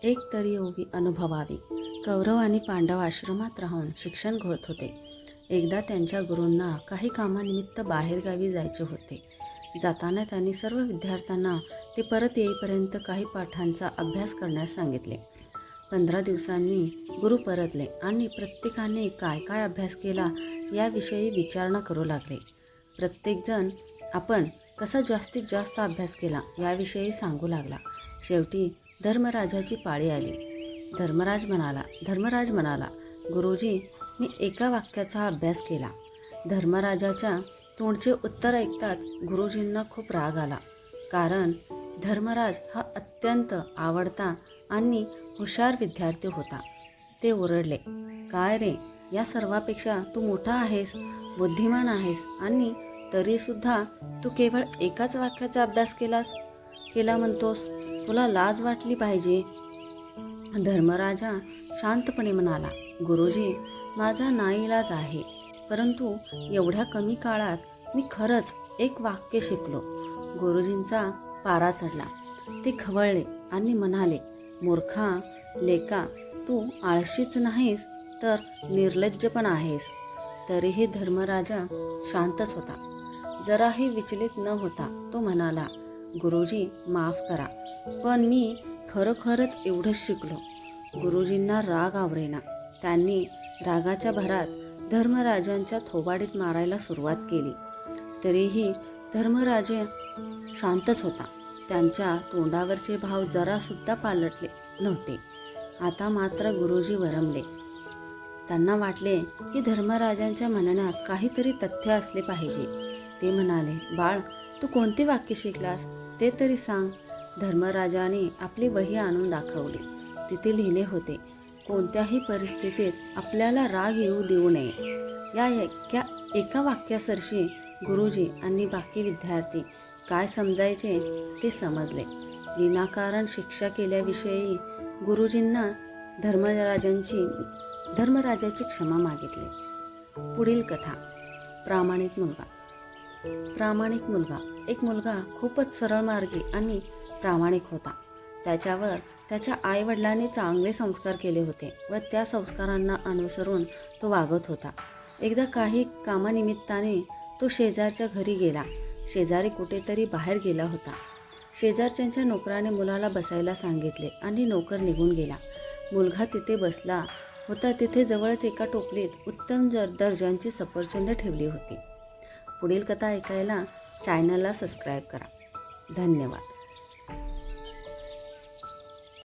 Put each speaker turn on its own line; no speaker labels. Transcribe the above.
एक तरी योगी अनुभवावी. कौरव आणि पांडव आश्रमात राहून शिक्षण घेत होते. एकदा त्यांच्या गुरूंना काही कामानिमित्त बाहेरगावी जायचे होते. जाताना त्यांनी सर्व विद्यार्थ्यांना ते परत येईपर्यंत काही पाठांचा अभ्यास करण्यास सांगितले. 15 दिवसांनी गुरु परतले आणि प्रत्येकाने काय काय अभ्यास केला याविषयी विचारणा करू लागले. प्रत्येकजण आपण कसा जास्तीत जास्त अभ्यास केला याविषयी सांगू लागला. शेवटी धर्मराजाची पाळी आली. धर्मराज म्हणाला, गुरुजी, मी एका वाक्याचा अभ्यास केला. धर्मराजाच्या तोंडचे उत्तर ऐकताच गुरुजींना खूप राग आला. कारण धर्मराज हा अत्यंत आवडता आणि हुशार विद्यार्थी होता. ते ओरडले, काय रे, या सर्वापेक्षा तू मोठा आहेस, बुद्धिमान आहेस आणि तरीसुद्धा तू केवळ एकाच वाक्याचा अभ्यास केला म्हणतोस. तुला लाज वाटली पाहिजे. धर्मराजा शांतपणे म्हणाला, गुरुजी, माझा नाईलाज आहे, परंतु एवढ्या कमी काळात मी खरंच एक वाक्य शिकलो. गुरुजींचा पारा चढला. ते खवळले आणि म्हणाले, मूर्खा, लेका, तू आळशीच नाहीस तर निर्लज्ज पण आहेस. तरीही धर्मराजा शांतच होता. जराही विचलित न होता तो म्हणाला, गुरुजी, माफ करा, पण मी खरोखरच एवढंच शिकलो. गुरुजींना राग आवरेना. त्यांनी रागाच्या भरात धर्मराजांच्या थोबाडीत मारायला सुरुवात केली. तरीही धर्मराजा शांतच होता. त्यांच्या तोंडावरचे भाव जरासुद्धा पालटले नव्हते. आता मात्र गुरुजी वरमले. त्यांना वाटले की धर्मराजांच्या म्हणण्यात काहीतरी तथ्य असले पाहिजे. ते म्हणाले, बाळ, तू कोणते वाक्य शिकलास ते तरी सांग. धर्मराजाने आपली वही आणून दाखवली. तिथे लिहिले होते, कोणत्याही परिस्थितीत आपल्याला राग येऊ देऊ नये. या एका वाक्यासरशी गुरुजी आणि बाकी विद्यार्थी काय समजायचे ते समजले. विनाकारण शिक्षा केल्याविषयी गुरुजींना धर्मराजाची क्षमा मागितली. पुढील कथा. प्रामाणिक मुलगा. एक मुलगा खूपच सरळ मार्गी आणि प्रामाणिक होता. त्याच्यावर त्याच्या आईवडिलांनी चांगले संस्कार केले होते व त्या संस्कारांना अनुसरून तो वागत होता. एकदा काही कामानिमित्ताने तो शेजारच्या घरी गेला. शेजारी कुठेतरी बाहेर गेला होता. शेजारच्या नोकराने मुलाला बसायला सांगितले आणि नोकर निघून गेला. मुलगा तिथे बसला होता. तिथे जवळच एका टोपलीत उत्तम दर्जाची सफरचंद ठेवली होती. पुढील कथा ऐकायला चॅनलला सबस्क्राईब करा. धन्यवाद.